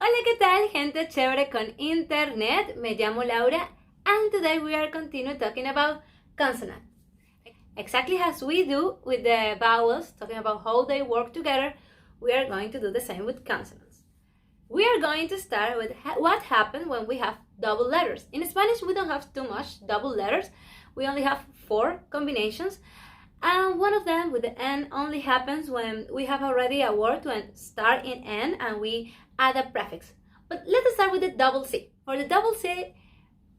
Hola, ¿qué tal, gente chévere con internet? Me llamo Laura and today we are continuing talking about consonant. Exactly as we do with the vowels, talking about how they work together, we are going to do the same with consonants. We are going to start with what happens when we have double letters. In Spanish, we don't have too much double letters. We only have 4 combinations. And one of them with the N only happens when we have already a word to start in N and we add a prefix. But let's start with the double C. For the double C,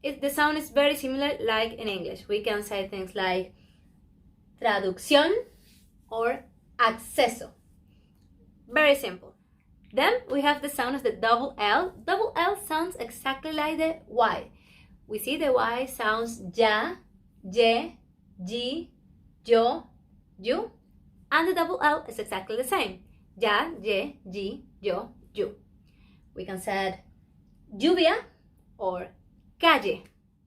the sound is very similar like in English. We can say things like traducción or acceso. Very simple. Then we have the sound of the double L. Double L sounds exactly like the Y. We see the Y sounds ya, ye, ji, yo, you, and the double L is exactly the same. Ya, ye, ji, yo, you. We can say lluvia or calle.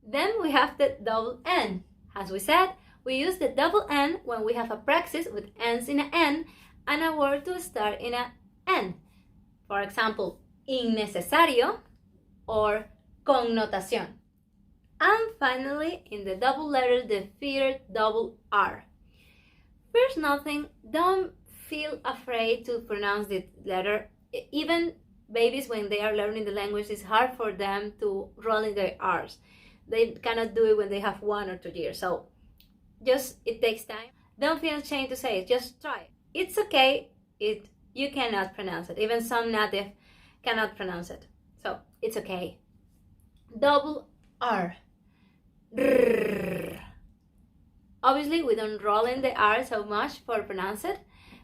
Then we have the double N. As we said, we use the double N when we have a praxis with N's in an N and a word to start in an N. For example, innecesario or connotación. And finally, in the double letters, the feared double R. First, nothing, don't feel afraid to pronounce this letter. Even babies, when they are learning the language, it's hard for them to roll in their R's. They cannot do it when they have 1 or 2 years. So just, it takes time. Don't feel ashamed to say it, just try it. It's okay, you cannot pronounce it. Even some native cannot pronounce it. So it's okay. Double R. Obviously, we don't roll in the R so much for pronounce it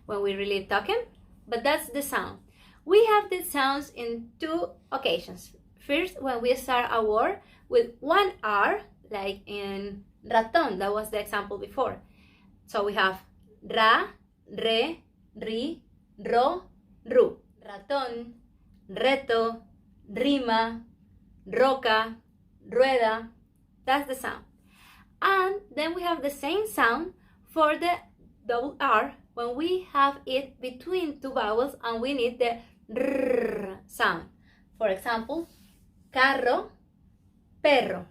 when we really talking, but that's the sound. We have these sounds in 2 occasions. First, when we start a word with 1 R, like in ratón, that was the example before. So we have ra, re, ri, ro, ru. Ratón, reto, rima, roca, rueda. That's the sound. And then we have the same sound for the double R when we have it between 2 vowels and we need the R sound. For example, carro, perro.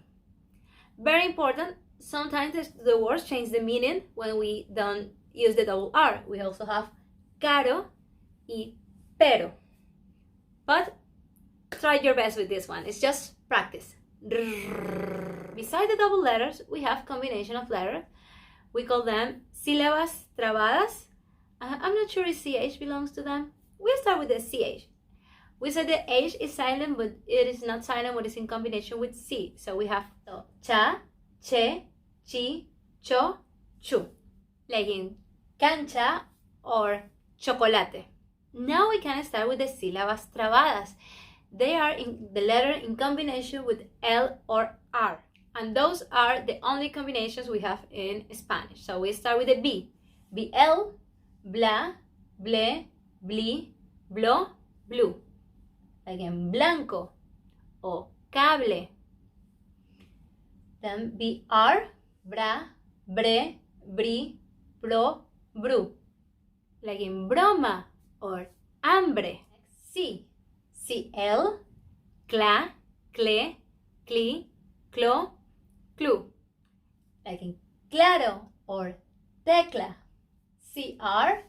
Very important, sometimes the words change the meaning when we don't use the double R. We also have caro y pero. But try your best with this one, it's just practice. Beside the double letters, we have combination of letters. We call them sílabas trabadas. I'm not sure if CH belongs to them. We'll start with the CH. We said the H is silent, but it is not silent when it's in combination with C. So we have cha, che, chi, cho, chu. Like in cancha or chocolate. Now we can start with the sílabas trabadas. They are in the letter in combination with L or R. And those are the only combinations we have in Spanish. So we start with the B. BL, bla, ble, bli, blo, blue. Again, blanco or cable. Then BR, bra, bre, bri, bro, bru. Like in broma or hambre. C. CL, cla, cle, cli, clo, clu. Like in claro or tecla. CR,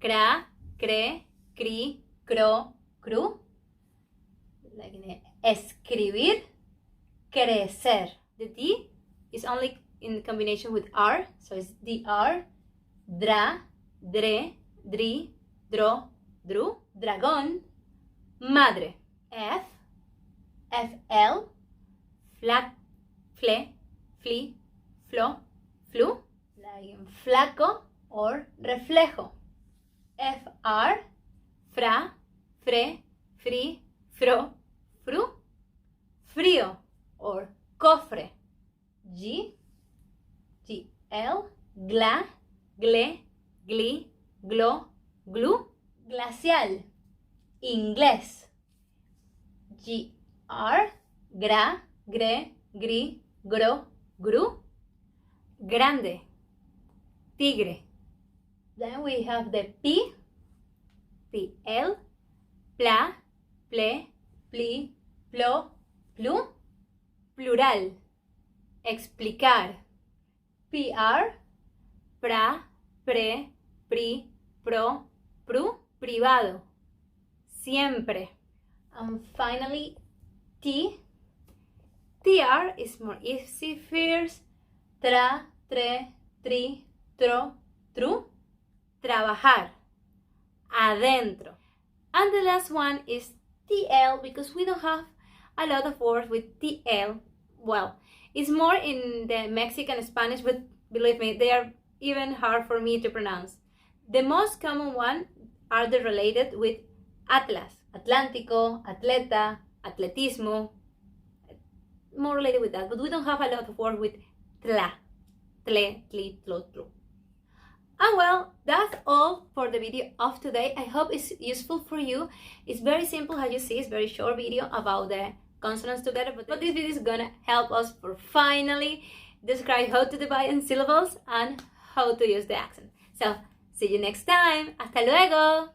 cra, cre, cri, cro, cru. Like in escribir, crecer. The D is only in combination with R, so it's DR, dra, dre, dri, dro, dru. Dragón, madre. F, FL, flac, fle, fli, flo, flu. Like in flaco or reflejo. FR, fra, fre, fri, fro, fru. Frío or cofre. G, GL, gla, gle, gli, glo, glu. Glacial, inglés. GR, gra, gre, gri, gro, gru. Grande, tigre. Then we have the P, PL, pla, ple, pli, plo, plu. Plural. Explicar. PR, pra, pre, pri, pro, pru. Privado. Siempre. And finally, T. TR is more easy first. Tra, tre, tri, tro, tru. Trabajar. Adentro. And the last one is TL because we don't have a lot of words with TL. Well, it's more in the Mexican Spanish, but believe me, they are even hard for me to pronounce. The most common one are the related with Atlas, Atlántico, Atleta, Atletismo, more related with that, but we don't have a lot of words with tla, tle, tli, tlo, tlu. And well, that's all for the video of today. I hope it's useful for you. It's very simple, as you see, it's a very short video about the consonants together, but this video is gonna help us for finally describe how to divide in syllables and how to use the accent. So, see you next time. Hasta luego!